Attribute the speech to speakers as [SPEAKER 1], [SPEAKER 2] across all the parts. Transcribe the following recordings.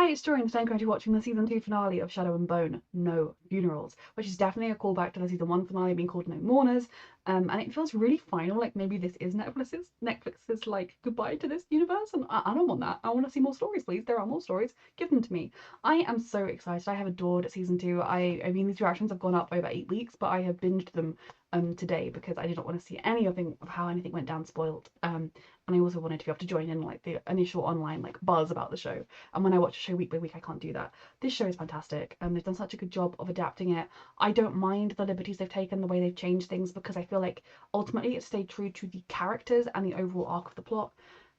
[SPEAKER 1] Hi, it's Jory, and today I'm currently watching the season 2 finale of Shadow and Bone, No Funerals, which is definitely a callback to the season 1 finale being called No Mourners, and it feels really final, like maybe this is Netflix's like goodbye to this universe, and I don't want that. I want to see more stories, please. There are more stories. Give them to me. I am so excited. I have adored season 2. I mean, these reactions have gone up over 8 weeks, but I have binged them today because I did not want to see any of how anything went down spoiled. And I also wanted to be able to join in like the initial online like buzz about the show. And when I watch a show week by week, I can't do that. This show is fantastic, and they've done such a good job of adapting it. I don't mind the liberties they've taken, the way they've changed things, because I feel like ultimately it stayed true to the characters and the overall arc of the plot.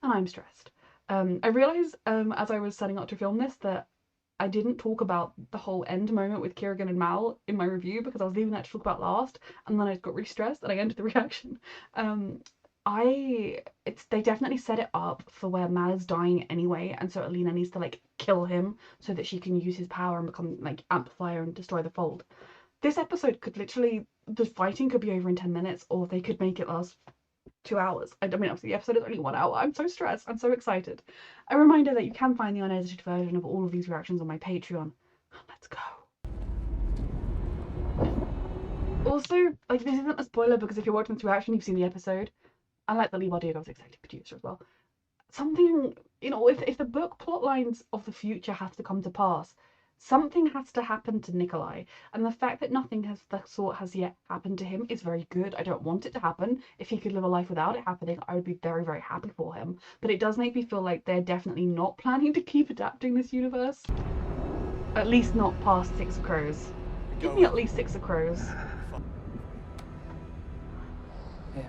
[SPEAKER 1] And I'm stressed. I realised as I was setting up to film this that I didn't talk about the whole end moment with Kieran and Mal in my review because I was leaving that to talk about last, and then I got really stressed and I ended the reaction. They definitely set it up for where Mal is dying anyway, and so Alina needs to like kill him so that she can use his power and become like amplifier and destroy the fold. This episode could literally, the fighting could be over in 10 minutes, or they could make it last 2 hours. I mean, obviously the episode is only 1 hour. I'm so stressed. I'm so excited. A reminder that you can find the unedited version of all of these reactions on my Patreon. Let's go. Also, like, this isn't a spoiler because if you're watching this reaction, you've seen the episode. I like that Lee Bardugo was executive producer as well. Something, you know, if the book plot lines of the future have to come to pass, something has to happen to Nikolai, and the fact that nothing has the sort has yet happened to him is very good. I don't want it to happen. If he could live a life without it happening, I would be very, very happy for him. But it does make me feel like they're definitely not planning to keep adapting this universe. At least not past Six of Crows. Give me at least Six of Crows.
[SPEAKER 2] Yeah.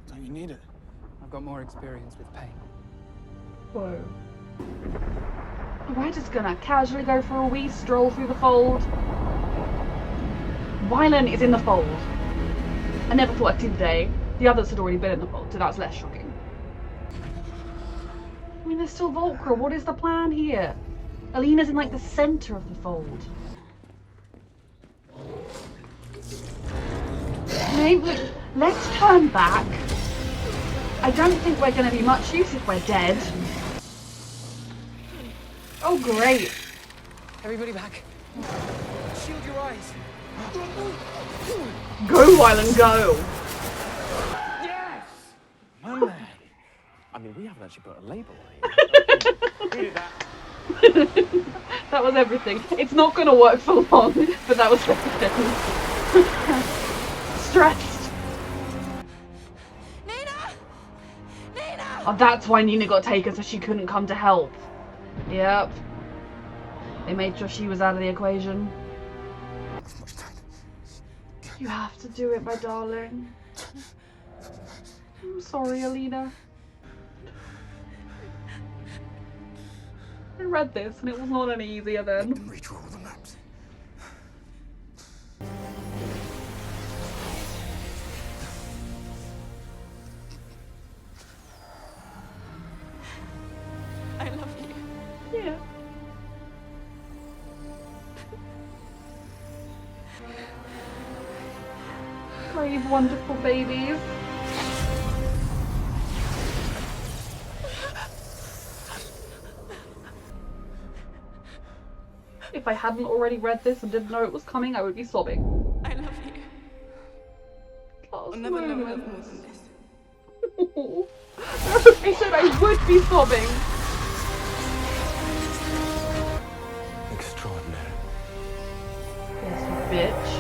[SPEAKER 3] Don't you need it?
[SPEAKER 2] I've got more experience with pain.
[SPEAKER 1] Whoa. We're just gonna casually go for a wee stroll through the fold. Wylan is in the fold. I never thought I'd see the day. The others had already been in the fold, so that's less shocking. I mean, there's still Volcra. What is the plan here? Alina's in like the center of the fold. Maybe let's turn back. I don't think we're going to be much use if we're dead. Oh, great.
[SPEAKER 2] Everybody back. Shield your eyes.
[SPEAKER 1] Go, Wylan, go.
[SPEAKER 2] Yes!
[SPEAKER 3] My man. I mean, we haven't actually put a label on it. Read that.
[SPEAKER 1] That was everything. It's not going to work for long, but that was everything. Stressed. Oh, that's why Nina got taken, so she couldn't come to help. Yep. They made sure she was out of the equation. You have to do it, my darling. I'm sorry, Alina. I read this and it was not any easier then.
[SPEAKER 3] Reach all the maps.
[SPEAKER 4] I love you.
[SPEAKER 1] Yeah. Brave, wonderful babies. If I hadn't already read this and didn't know it was coming, I would be sobbing.
[SPEAKER 4] I love you.
[SPEAKER 1] Last
[SPEAKER 4] I'll never know
[SPEAKER 1] moment.
[SPEAKER 4] love more than this.
[SPEAKER 1] I said I would be sobbing.
[SPEAKER 3] Extraordinary.
[SPEAKER 1] Yes, you bitch.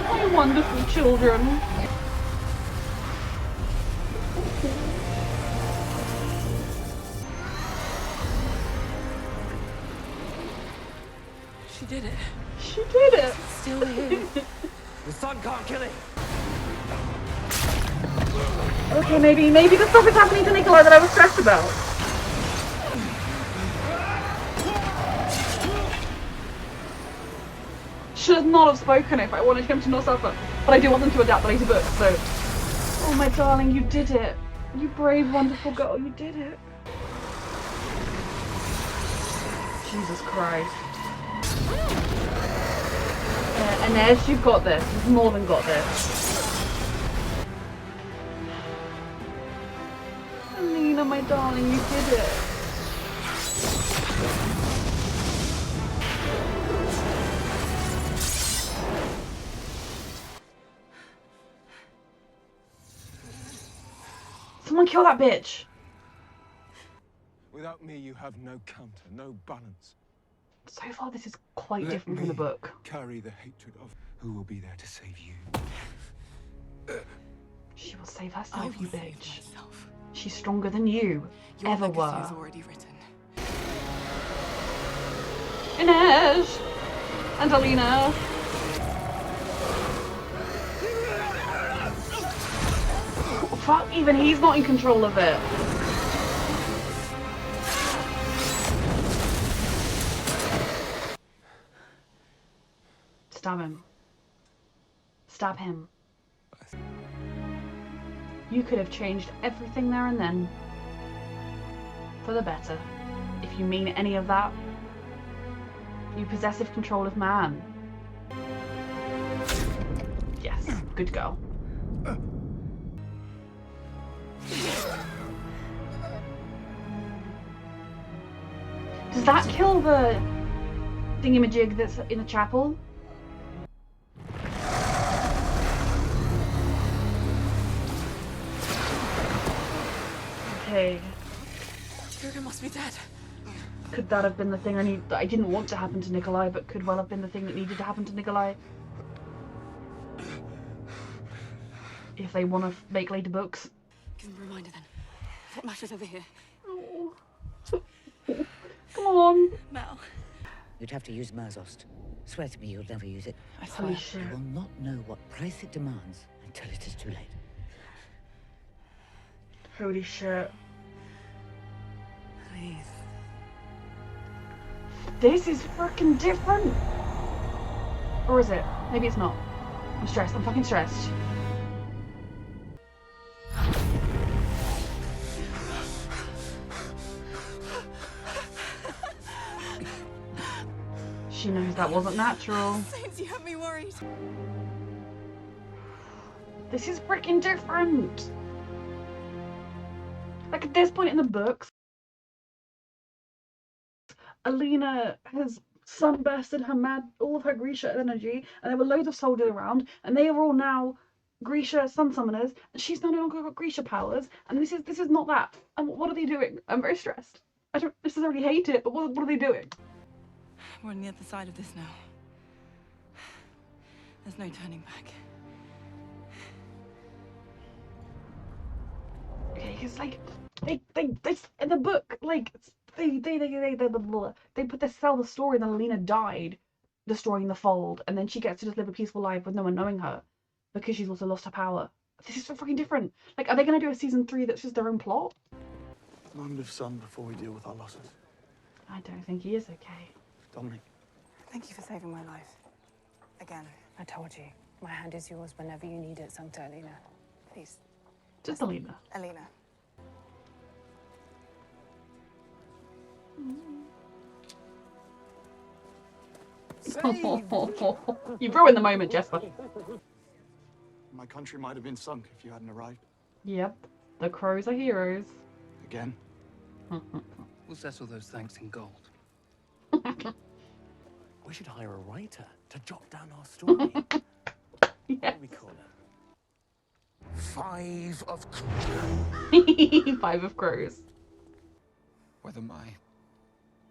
[SPEAKER 1] My wonderful children.
[SPEAKER 4] She did it.
[SPEAKER 1] She did it.
[SPEAKER 4] Still here.
[SPEAKER 3] The sun can't kill it.
[SPEAKER 1] Okay, maybe the stuff is happening to Nikolai that I was stressed about. Should not have spoken if I wanted him to not suffer, but I do want them to adapt the later books, so. Oh my darling, you did it. You brave, wonderful girl, you did it. Jesus Christ. Inez, you've got this. You've more than got this. Alina, my darling, you did it. Someone kill that bitch.
[SPEAKER 5] Without me, you have no counter, no balance.
[SPEAKER 1] So far, this is quite
[SPEAKER 5] Let
[SPEAKER 1] different from the
[SPEAKER 5] me
[SPEAKER 1] book.
[SPEAKER 5] carry the hatred of who will be there to save you.
[SPEAKER 1] She will save
[SPEAKER 4] I
[SPEAKER 1] herself,
[SPEAKER 4] will
[SPEAKER 1] you
[SPEAKER 4] save
[SPEAKER 1] bitch.
[SPEAKER 4] myself.
[SPEAKER 1] She's stronger than you
[SPEAKER 4] Your
[SPEAKER 1] ever
[SPEAKER 4] legacy
[SPEAKER 1] were.
[SPEAKER 4] is already written.
[SPEAKER 1] Inez and Alina. Fuck, even he's not in control of it. Stab him. Stab him. You could have changed everything there and then. For the better. If you mean any of that. You possessive control of man. Yes, good girl. Does that kill the thingamajig that's in the chapel? Okay.
[SPEAKER 4] Kruger must be dead.
[SPEAKER 1] Could that have been the thing that I didn't want to happen to Nikolai, but could well have been the thing that needed to happen to Nikolai? If they want to make later books.
[SPEAKER 4] Give him a reminder then. What matters over here?
[SPEAKER 1] Oh. Come on.
[SPEAKER 4] Mal.
[SPEAKER 6] You'd have to use Merzost. Swear to me you'll never use it.
[SPEAKER 4] I
[SPEAKER 1] Holy
[SPEAKER 4] swear.
[SPEAKER 1] shit.
[SPEAKER 6] You will not know what price it demands until it is too late.
[SPEAKER 1] Holy shit.
[SPEAKER 4] Please.
[SPEAKER 1] This is freaking different. Or is it? Maybe it's not. I'm stressed. I'm fucking stressed. She knows that wasn't natural.
[SPEAKER 4] Saints, you have me worried.
[SPEAKER 1] This is freaking different. Like at this point in the books, Alina has sunbursted all of her Grisha energy, and there were loads of soldiers around, and they are all now Grisha sun summoners, and she's no longer got Grisha powers, and this is not that. And what are they doing? I'm very stressed. I don't necessarily hate it, but what are they doing?
[SPEAKER 4] We're on the other side of this now. There's no turning back.
[SPEAKER 1] Okay, because like they in the book, like they sell the story that Alina died destroying the fold, and then she gets to just live a peaceful life with no one knowing her because she's also lost her power. This is so fucking different. Like, are they gonna do a season 3 that's just their own plot?
[SPEAKER 5] Moment of sun before we deal with our losses.
[SPEAKER 1] I don't think he is okay.
[SPEAKER 5] Dominic.
[SPEAKER 7] Thank you for saving my life. Again. I told you. My hand is yours whenever you need it, Sancta Alina. Please.
[SPEAKER 1] Just Alina.
[SPEAKER 7] Alina.
[SPEAKER 1] You ruined the moment, Jesper.
[SPEAKER 5] My country might have been sunk if you hadn't arrived.
[SPEAKER 1] Yep. The crows are heroes.
[SPEAKER 5] Again.
[SPEAKER 2] We'll settle those thanks in gold.
[SPEAKER 3] We should hire a writer to jot down our story. What
[SPEAKER 1] Yes.
[SPEAKER 3] do we call it?
[SPEAKER 5] 5 of
[SPEAKER 1] 5 of crows.
[SPEAKER 5] Whether my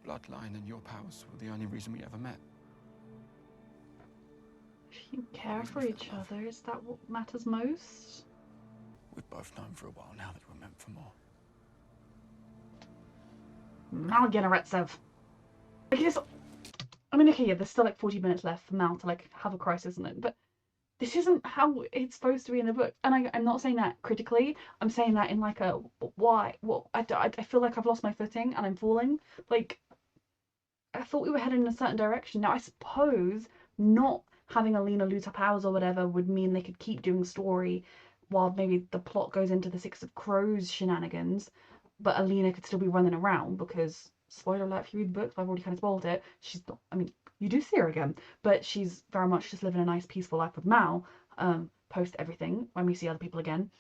[SPEAKER 5] bloodline and your powers were the only reason we ever met.
[SPEAKER 1] If you care for each other, is that what matters most?
[SPEAKER 5] We've both known for a while now that we're meant for more.
[SPEAKER 1] Mal Generetsev. I mean, okay, yeah, there's still like 40 minutes left for Mal to like have a crisis, isn't it? But this isn't how it's supposed to be in the book. And I'm not saying that critically. I'm saying that in like a why? What? I feel like I've lost my footing and I'm falling. Like, I thought we were heading in a certain direction. Now, I suppose not having Alina lose her powers or whatever would mean they could keep doing story while maybe the plot goes into the Six of Crows shenanigans, but Alina could still be running around because, spoiler alert if you read the books, I've already kind of spoiled it, she's not, I mean, you do see her again, but she's very much just living a nice peaceful life with Mal, post everything, when we see other people again.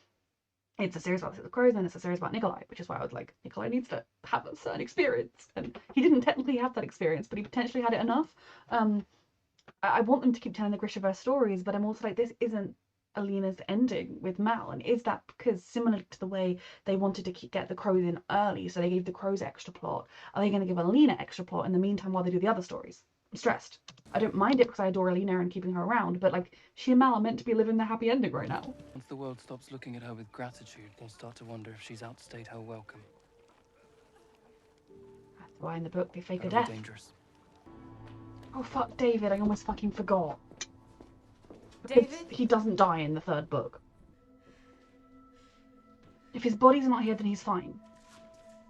[SPEAKER 1] It's a series about the Six of Crows, and it's a series about Nikolai, which is why I was like, Nikolai needs to have a certain experience. And he didn't technically have that experience, but he potentially had it enough. I want them to keep telling the Grishaverse stories, but I'm also like, this isn't Alina's ending with Mal. And is that because, similar to the way they wanted to get the Crows in early, so they gave the Crows extra plot, are they going to give Alina extra plot in the meantime while they do the other stories? I'm stressed. I don't mind it because I adore Alina and keeping her around, but like, she and Mal are meant to be living the happy ending right now.
[SPEAKER 2] Once the world stops looking at her with gratitude, they'll start to wonder if she's outstayed her welcome.
[SPEAKER 1] That's why in the book they fake a
[SPEAKER 2] That'll
[SPEAKER 1] death.
[SPEAKER 2] be dangerous.
[SPEAKER 1] Oh fuck, David, I almost fucking forgot.
[SPEAKER 4] David?
[SPEAKER 1] He doesn't die in the third book. If his body's not here, then he's fine.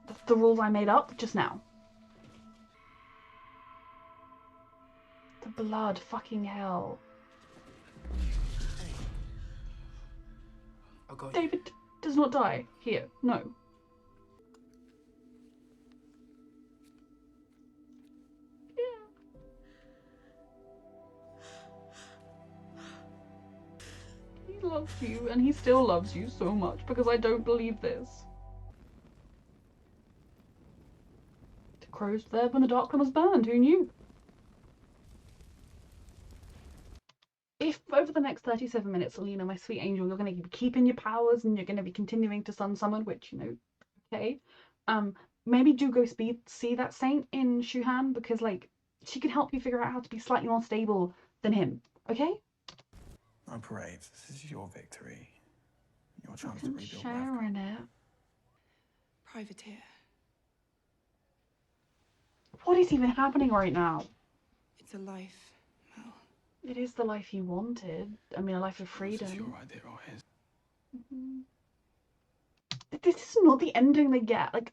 [SPEAKER 1] That's the rules I made up just now. The blood, fucking hell.
[SPEAKER 2] I'll go.
[SPEAKER 1] David does not die here, no. He loves you, and he still loves you so much, because I don't believe this. The crows were there when the Dark One was burned, who knew? If over the next 37 minutes, Alina, my sweet angel, you're going to be keeping your powers and you're going to be continuing to sun summon, which, you know, okay. Maybe do go see that saint in Shuhan, because, like, she can help you figure out how to be slightly more stable than him, okay?
[SPEAKER 5] No parade. This is your victory. Your chance to
[SPEAKER 1] I'm
[SPEAKER 5] rebuild
[SPEAKER 1] sharing it.
[SPEAKER 4] Privateer.
[SPEAKER 1] What is even happening right now?
[SPEAKER 4] It's a life, Mel.
[SPEAKER 1] It is the life you wanted. I mean, a life of freedom.
[SPEAKER 5] This is your idea or his?
[SPEAKER 1] This is not the ending they get. Like,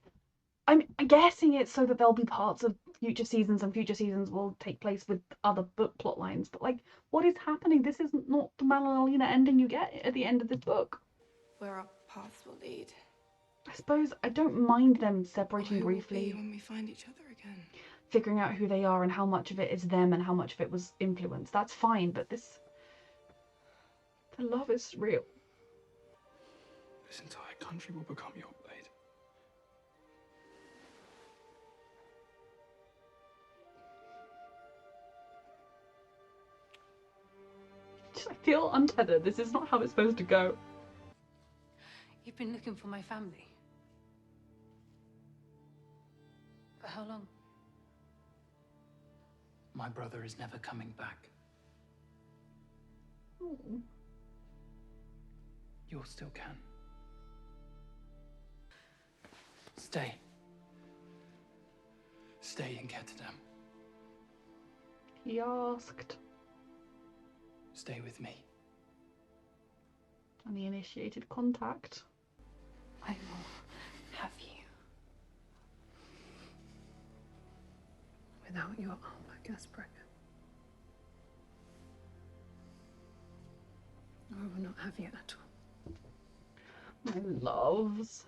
[SPEAKER 1] I'm guessing it's so that there'll be parts of future seasons, and future seasons will take place with other book plot lines. But like, what is happening? This is not the Mal and Alina ending you get at the end of this book.
[SPEAKER 4] Where our paths will lead.
[SPEAKER 1] I suppose I don't mind them
[SPEAKER 4] Or
[SPEAKER 1] separating
[SPEAKER 4] who we'll
[SPEAKER 1] briefly,
[SPEAKER 4] be when we find each other again.
[SPEAKER 1] figuring out who they are and how much of it is them and how much of it was influence. That's fine, but the love is real.
[SPEAKER 5] This entire country will become your blade.
[SPEAKER 1] I feel untethered. This is not how it's supposed to go.
[SPEAKER 8] You've been looking for my family. For how long?
[SPEAKER 2] My brother is never coming back.
[SPEAKER 1] Oh.
[SPEAKER 2] You still can. Stay. Stay and get to them.
[SPEAKER 1] He asked.
[SPEAKER 2] Stay with me.
[SPEAKER 1] And he initiated contact.
[SPEAKER 8] I will have you. Without your armor, Gasbreaker. I will not have you at all.
[SPEAKER 1] My loves.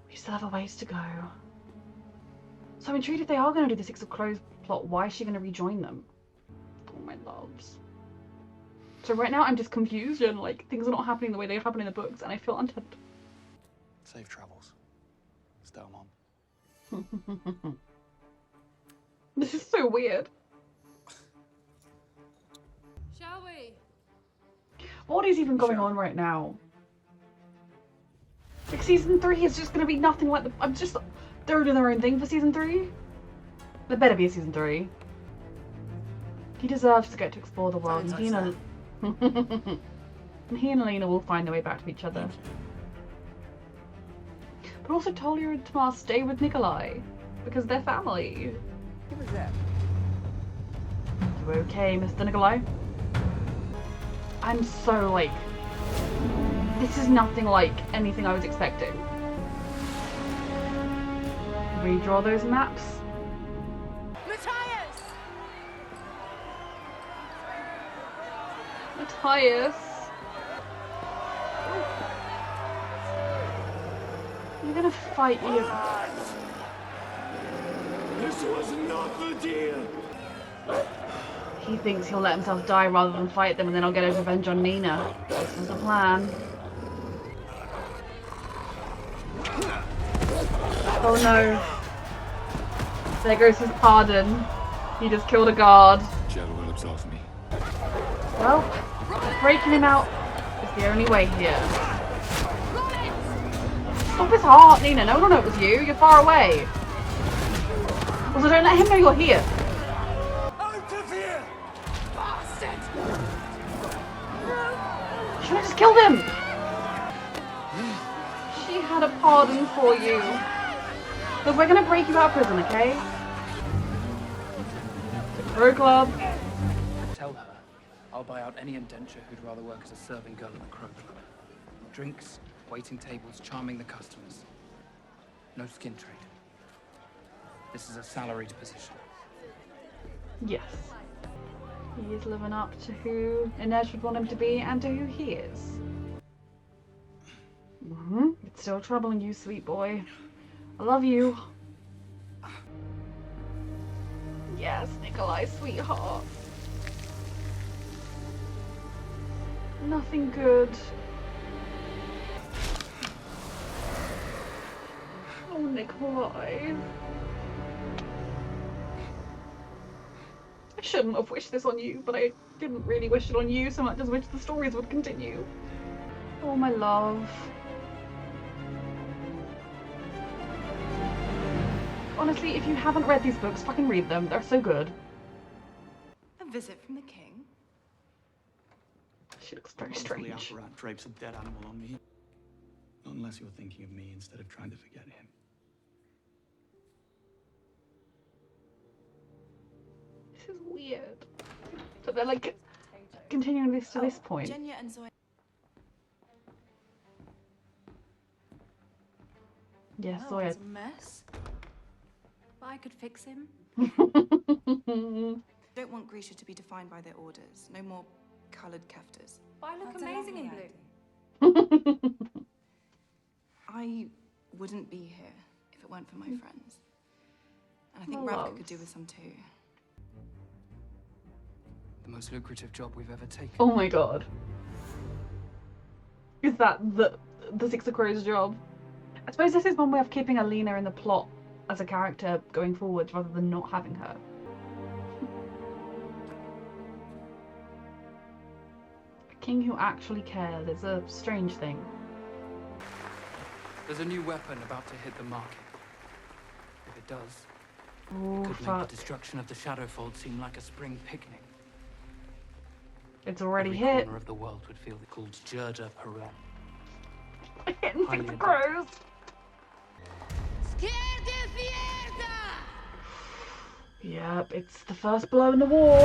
[SPEAKER 1] We still have a ways to go. So I'm intrigued if they are going to do the Six of Crows plot. Why is she going to rejoin them? Oh, my loves. So right now I'm just confused and like things are not happening the way they happen in the books, and I feel untethered.
[SPEAKER 3] Safe travels. Stelmon.
[SPEAKER 1] This is so weird.
[SPEAKER 8] Shall we?
[SPEAKER 1] What is even going on right now? Like season 3 is just going to be nothing like they're doing their own thing for season 3. There better be a season 3. He deserves to get to explore the world, and he and Alina will find their way back to each other. But also Talia and Tamar stay with Nikolai because they're family.
[SPEAKER 3] Who was that?
[SPEAKER 1] You okay, Mr. Nikolai? I'm so like, this is nothing like anything I was expecting. Redraw those maps. Matthias! You're gonna fight you.
[SPEAKER 9] This was not the deal.
[SPEAKER 1] He thinks he'll let himself die rather than fight them, and then I'll get his revenge on Nina. This was the plan. Oh no. There goes his pardon. He just killed a guard.
[SPEAKER 5] Jell will absolve me.
[SPEAKER 1] Well, breaking him out is the only way here. Stop his heart, Nina. No one will know it was you. You're far away. Also, don't let him know you're here.
[SPEAKER 9] Out of here! Bastard!
[SPEAKER 1] Should have just killed him. She had a pardon for you. Look, we're gonna break you out of prison, okay? Crow Club.
[SPEAKER 2] Tell her I'll buy out any indenture who'd rather work as a serving girl in the Crow Club. Drinks, waiting tables, charming the customers. No skin trade. This is a salaried position.
[SPEAKER 1] Yes. He is living up to who Inez would want him to be and to who he is. It's still troubling you, sweet boy. I love you. Yes, Nikolai, sweetheart. Nothing good. Oh, Nikolai. I shouldn't have wished this on you, but I didn't really wish it on you so much as wish the stories would continue. Oh, my love. Honestly, if you haven't read these books, fucking read them. They're so good.
[SPEAKER 4] A visit from the king?
[SPEAKER 1] She looks very
[SPEAKER 10] Hopefully
[SPEAKER 1] strange.
[SPEAKER 10] Alpharat drapes a dead animal on me. Not unless you're thinking of me instead of trying to forget him.
[SPEAKER 1] This is weird. So they're like continuing this to this point.
[SPEAKER 4] Genya and Zoe.
[SPEAKER 1] Yes,
[SPEAKER 11] Oh,
[SPEAKER 1] Zoya.
[SPEAKER 11] it's a mess. But I could fix him.
[SPEAKER 4] Don't want Grisha to be defined by their orders. No more coloured keftas.
[SPEAKER 11] But I look
[SPEAKER 7] That's a
[SPEAKER 11] amazing in
[SPEAKER 7] lovely
[SPEAKER 11] blue.
[SPEAKER 4] I wouldn't be here if it weren't for my friends. And I think
[SPEAKER 1] My
[SPEAKER 4] Ravka
[SPEAKER 1] loves.
[SPEAKER 4] could do with some too.
[SPEAKER 2] The most lucrative job we've ever taken.
[SPEAKER 1] Oh my god. Is that the Six of Crows job? I suppose this is one way of keeping Alina in the plot as a character going forward rather than not having her. A king who actually cared is a strange thing.
[SPEAKER 2] There's a new weapon about to hit the market. If it does,
[SPEAKER 1] Oh
[SPEAKER 2] it could make
[SPEAKER 1] fuck.
[SPEAKER 2] the destruction of the Shadowfold seem like a spring picnic.
[SPEAKER 1] It's already
[SPEAKER 2] Every
[SPEAKER 1] hit.
[SPEAKER 2] corner of the world would feel called Jurda Peron.
[SPEAKER 1] Hitting Six of Crows. Yep, it's the first blow in the war.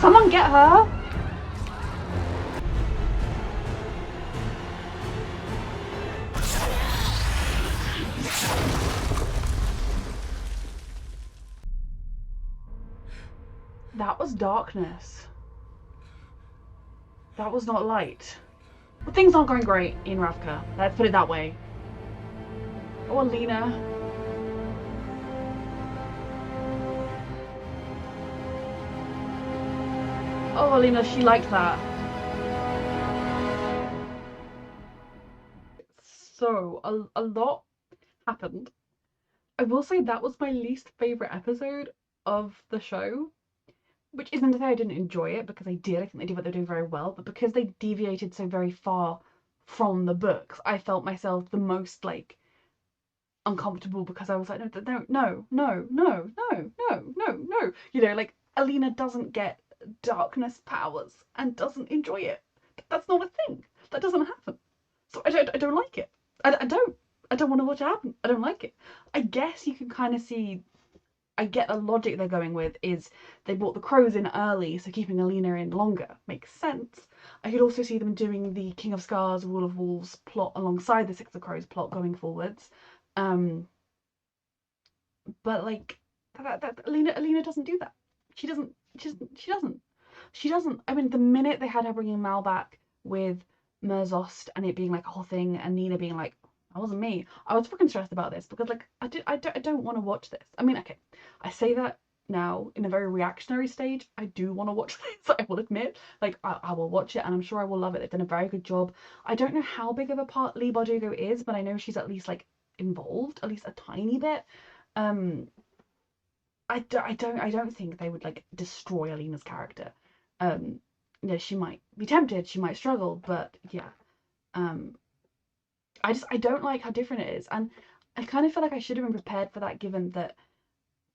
[SPEAKER 1] Someone get her! That was darkness. That was not light. Well, things aren't going great in Ravka. Let's put it that way. Oh, Alina. Oh, Alina, she liked that. So, a lot happened. I will say that was my least favourite episode of the show. Which isn't to say I didn't enjoy it, because I did. I think they did what they're doing very well. But because they deviated so very far from the books, I felt myself the most, like, uncomfortable because I was like, no. You know, like, Alina doesn't get darkness powers and doesn't enjoy it. That's not a thing. That doesn't happen. So I don't like it. I don't want to watch it happen. I don't like it. I guess you can kind of see, I get the logic they're going with is they brought the crows in early, so keeping Alina in longer makes sense. I could also see them doing the King of Scars, Wall of Wolves plot alongside the Six of Crows plot going forwards. But like Alina doesn't do that. She doesn't. I mean, the minute they had her bringing Mal back with Merzost and it being like a whole thing, and Nina being like, "That wasn't me," I was fucking stressed about this because like I don't want to watch this. I mean, okay, I say that now in a very reactionary stage. I do want to watch this, I will admit. Like, I will watch it, and I'm sure I will love it. They've done a very good job. I don't know how big of a part Leigh Bardugo is, but I know she's at least like involved, at least a tiny bit. I don't think they would like destroy Alina's character. You know, she might be tempted, she might struggle, but yeah. I don't like how different it is, and I kind of feel like I should have been prepared for that, given that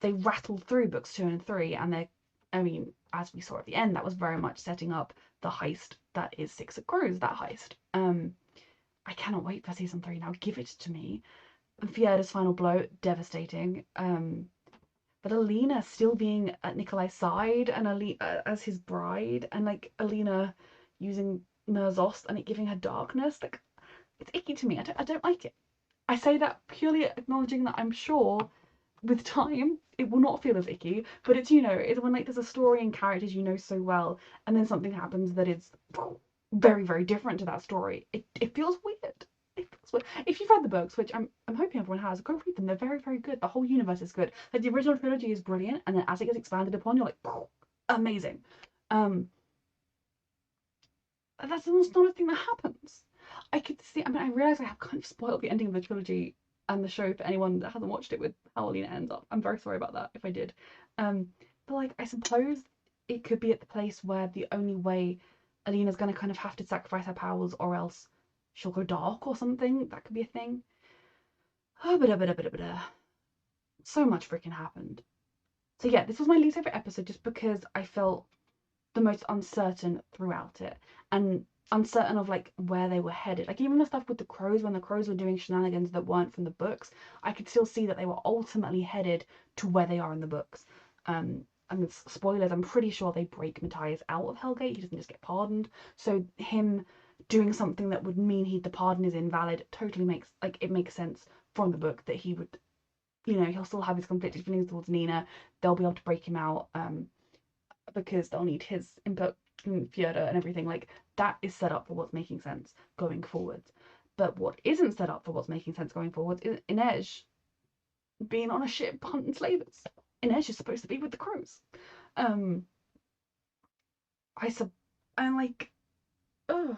[SPEAKER 1] they rattled through books 2 and 3, and I mean, as we saw at the end, that was very much setting up the heist that is Six of Crows, that heist. I cannot wait for season 3 now. Give it to me. And Fierda's final blow, devastating. But Alina still being at Nikolai's side, and as his bride, and like Alina using Merzost and it giving her darkness, like, it's icky to me. I don't like it. I say that purely acknowledging that I'm sure with time it will not feel as icky, but it's, you know, it's when like there's a story and characters you know so well, and then something happens that is very, very different to that story. It feels weird. It feels weird. If you've read the books, which I'm hoping everyone has, go read them. They're very, very good. The whole universe is good. Like, the original trilogy is brilliant, and then as it gets expanded upon, you're like, amazing. That's almost not a thing that happens. I could see. I mean, I realize I have kind of spoiled the ending of the trilogy and the show for anyone that hasn't watched it with how Alina ends up. I'm very sorry about that if I did. But like, I suppose it could be at the place where the only way Alina's gonna kind of have to sacrifice her powers, or else she'll go dark or something. That could be a thing. Oh, so much freaking happened. So yeah, this was my least favorite episode just because I felt the most uncertain throughout it, and uncertain of like where they were headed. Like, even the stuff with the crows, when the crows were doing shenanigans that weren't from the books, I could still see that they were ultimately headed to where they are in the books. I mean, spoilers, I'm pretty sure they break Matthias out of Hellgate. He doesn't just get pardoned. So him doing something that would mean the pardon is invalid totally makes, like, it makes sense from the book that he would, you know, he'll still have his conflicted feelings towards Nina. They'll be able to break him out, because they'll need his input in Fjerda and everything. Like, that is set up for what's making sense going forward. But what isn't set up for what's making sense going forward is Inej being on a ship hunting slavers. Inej is supposed to be with the crows. I'm like, ugh.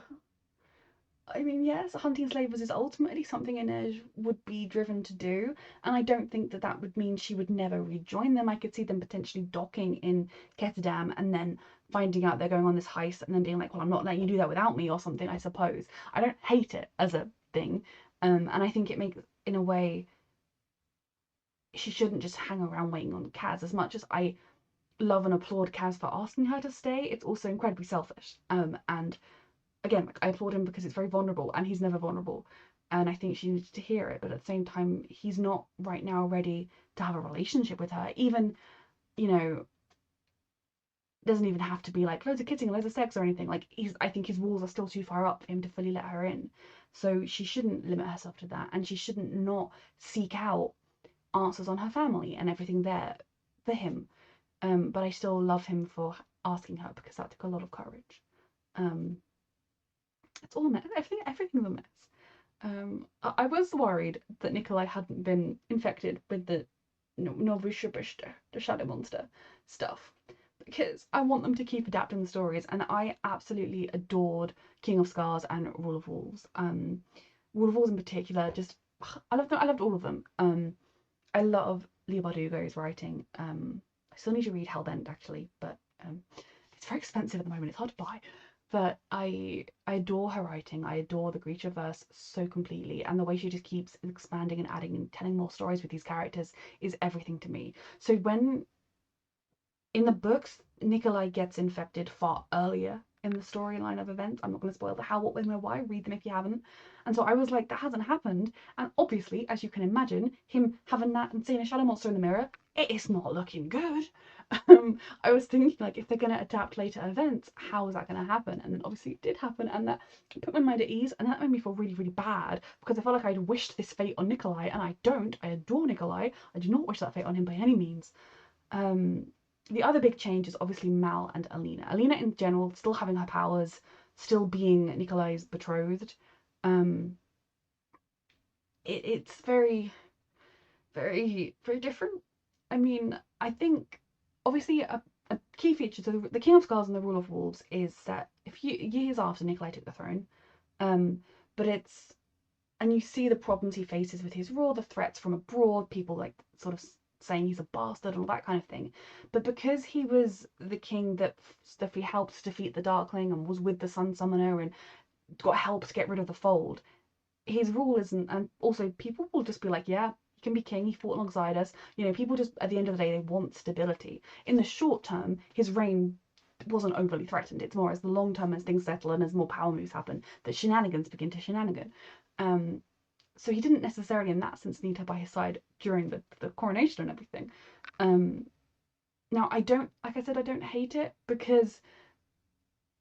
[SPEAKER 1] I mean, yes, hunting slavers is ultimately something Inej would be driven to do, and I don't think that that would mean she would never rejoin them. I could see them potentially docking in Ketterdam and then finding out they're going on this heist and then being like, well, I'm not letting you do that without me, or something, I suppose. I don't hate it as a thing, and I think it makes, in a way, she shouldn't just hang around waiting on Kaz. As much as I love and applaud Kaz for asking her to stay, it's also incredibly selfish, and again, like, I applaud him because it's very vulnerable, and he's never vulnerable, and I think she needs to hear it. But at the same time, he's not right now ready to have a relationship with her. Even, you know, doesn't even have to be like loads of kissing, loads of sex or anything. Like, I think his walls are still too far up for him to fully let her in. So she shouldn't limit herself to that, and she shouldn't not seek out answers on her family and everything there for him. But I still love him for asking her, because that took a lot of courage. It's all a mess. Everything's a mess. I was worried that Nikolai hadn't been infected with the Novishubishter, the Shadow Monster stuff, because I want them to keep adapting the stories, and I absolutely adored King of Scars and Rule of Wolves. Rule of Wolves in particular, just I loved them. I loved all of them. I love Leigh Bardugo's writing. I still need to read Hellbent, actually, but it's very expensive at the moment. It's hard to buy. But I adore her writing. I adore the Grishaverse so completely, and the way she just keeps expanding and adding and telling more stories with these characters is everything to me. So when in the books Nikolai gets infected far earlier in the storyline of events, I'm not going to spoil the how, what, when, where, why. Read them if you haven't. And so I was like, that hasn't happened. And obviously, as you can imagine, him having that and seeing a shadow monster in the mirror, it is not looking good. I was thinking, like, if they're going to adapt later events, how is that going to happen? And then obviously it did happen, and that put my mind at ease, and that made me feel really, really bad, because I felt like I'd wished this fate on Nikolai, and I don't. I adore Nikolai. I do not wish that fate on him by any means. The other big change is obviously Mal and Alina. Alina in general, still having her powers, still being Nikolai's betrothed. It's very, very, very different. I mean, I think obviously a key feature to the King of Scars and the Rule of Wolves is that years after Nikolai took the throne, but it's, and you see the problems he faces with his rule, the threats from abroad, people like sort of saying he's a bastard and all that kind of thing. But because he was the king that he helped defeat the Darkling and was with the Sun Summoner and got help to get rid of the Fold, his rule isn't, and also people will just be like, yeah, he can be king, he fought alongside us. You know, people just, at the end of the day, they want stability. In the short term, his reign wasn't overly threatened. It's more as the long term, as things settle and as more power moves happen, that shenanigans begin to shenanigan. So he didn't necessarily in that sense need her by his side during the coronation and everything. Now I don't, like I said, I don't hate it, because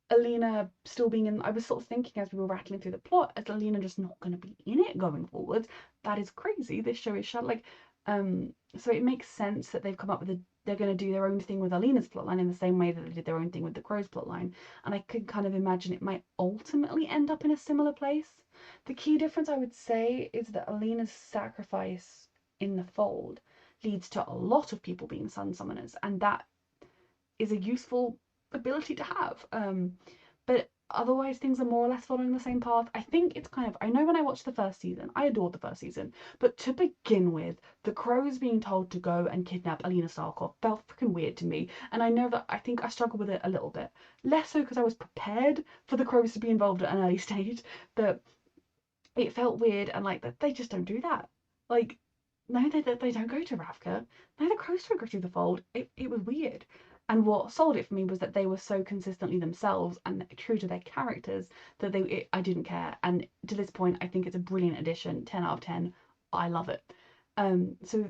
[SPEAKER 1] Alina still being in, I was sort of thinking as we were rattling through the plot, is Alina just not going to be in it going forward? That is crazy. This show is shut, like, so it makes sense that they've come up with they're going to do their own thing with Alina's plotline in the same way that they did their own thing with the Crow's plotline, and I could kind of imagine it might ultimately end up in a similar place. The key difference, I would say, is that Alina's sacrifice in the Fold leads to a lot of people being Sun Summoners, and that is a useful ability to have. But otherwise things are more or less following the same path. I think it's kind of, I know when I watched the first season, I adored the first season, but to begin with, the Crows being told to go and kidnap Alina Starkov felt freaking weird to me, and I know that I think I struggled with it a little bit. Less so because I was prepared for the Crows to be involved at an early stage, but it felt weird, and like that they just don't do that. Like, no, they don't go to Ravka. No, the Crows don't go through the Fold. It was weird. And what sold it for me was that they were so consistently themselves and true to their characters that I didn't care. And to this point, I think it's a brilliant addition. 10 out of 10. I love it. So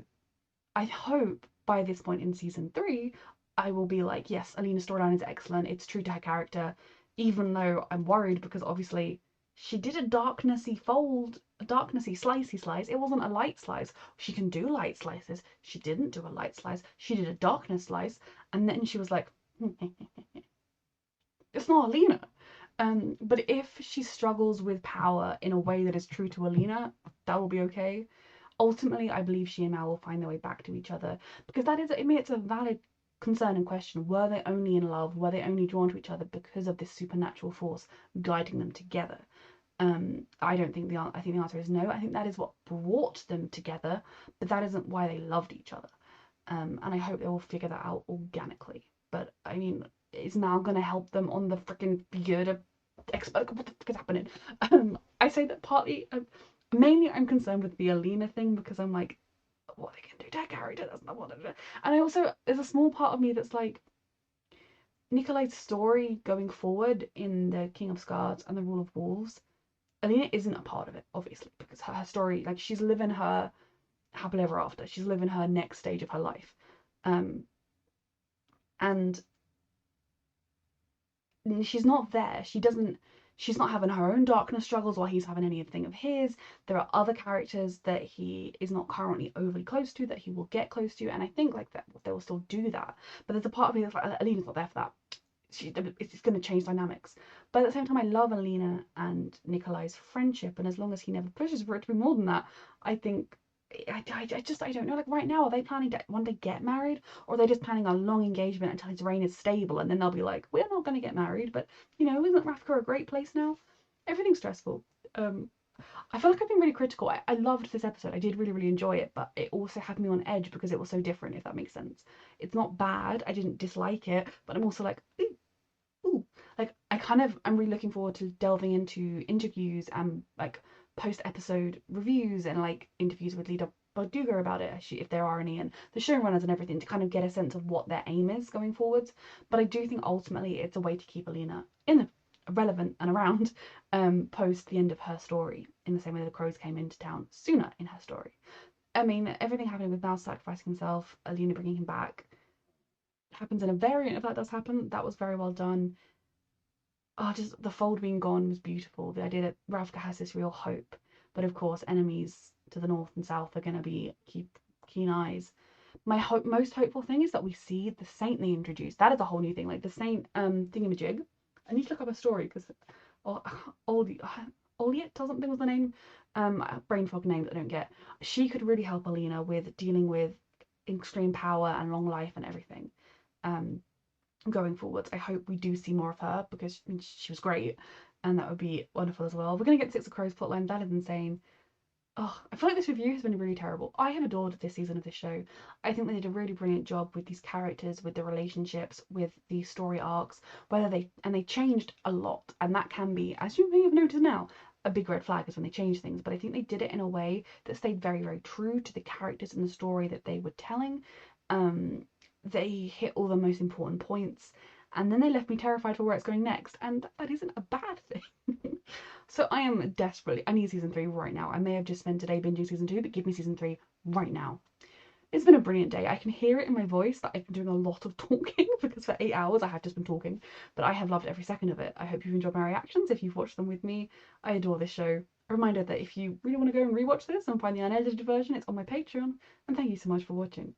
[SPEAKER 1] I hope by this point in season 3, I will be like, yes, Alina's storyline is excellent. It's true to her character, even though I'm worried because obviously she did a darknessy fold, a darknessy slicey slice. It wasn't a light slice. She can do light slices. She didn't do a light slice. She did a darkness slice. And then she was like, it's not Alina. But if she struggles with power in a way that is true to Alina, that will be okay. Ultimately, I believe she and Mal will find their way back to each other, because that is, I mean, it's a valid concern and question. Were they only in love? Were they only drawn to each other because of this supernatural force guiding them together? I don't think I think the answer is no. I think that is what brought them together, but that isn't why they loved each other. And I hope they will figure that out organically. But I mean, is Mal gonna help them on the freaking Yoda expert? What the fuck is happening? I say that partly, mainly I'm concerned with the Alina thing, because I'm like, what they can do to her character, that's not what they do. And I also, there's a small part of me that's like, Nikolai's story going forward in the King of Scars and the Rule of Wolves, Alina isn't a part of it, obviously, because her story, like, she's living her happily ever after. She's living her next stage of her life. And she's not there. She's not having her own darkness struggles while he's having anything of his. There are other characters that he is not currently overly close to that he will get close to, and I think like that they will still do that. But there's a part of me that's like, Alina's not there for that. It's going to change dynamics. But at the same time, I love Alina and Nikolai's friendship, and as long as he never pushes for it to be more than that, I think I don't know. Like right now, are they planning to one day get married, or are they just planning a long engagement until his reign is stable, and then they'll be like, we're not going to get married, but you know, isn't Ravka a great place now? Everything's stressful. I feel like I've been really critical. I loved this episode. I did really, really enjoy it, but it also had me on edge because it was so different, if that makes sense. It's not bad. I didn't dislike it, but I'm also like, ooh. Like I'm really looking forward to delving into interviews and like post-episode reviews and like interviews with Lida Barduga about it, if there are any, and the showrunners and everything, to kind of get a sense of what their aim is going forwards. But I do think ultimately it's a way to keep Alina relevant and around post the end of her story, in the same way the Crows came into town sooner in her story. I mean, everything happening with Mal sacrificing himself, Alina bringing him back, happens in a variant, if that does happen. That was very well done. Just the Fold being gone was beautiful. The idea that Ravka has this real hope, but of course enemies to the north and south are going to be keen eyes. My most hopeful thing is that we see the saint they introduced. That is a whole new thing, like the saint thingamajig. I need to look up a story because Oliet or something was the name. Brain fog names I don't get. She could really help Alina with dealing with extreme power and long life and everything. going forwards. I hope we do see more of her because she was great, and that would be wonderful as well. We're going to get Six of Crows plotline. That is insane. Oh, I feel like this review has been really terrible. I have adored this season of this show. I think they did a really brilliant job with these characters, with the relationships, with the story arcs, they changed a lot, and that can be, as you may have noticed now, a big red flag is when they change things, but I think they did it in a way that stayed very, very true to the characters and the story that they were telling. They hit all the most important points, and then they left me terrified for where it's going next, and that isn't a bad thing. So I need season 3 right now. I may have just spent today binging season 2, but give me season 3 right now. It's been a brilliant day. I can hear it in my voice that I've been doing a lot of talking because for 8 hours I have just been talking, but I have loved every second of it. I hope you've enjoyed my reactions if you've watched them with me. I adore this show. A reminder that if you really want to go and rewatch this and find the unedited version, it's on my Patreon, and thank you so much for watching.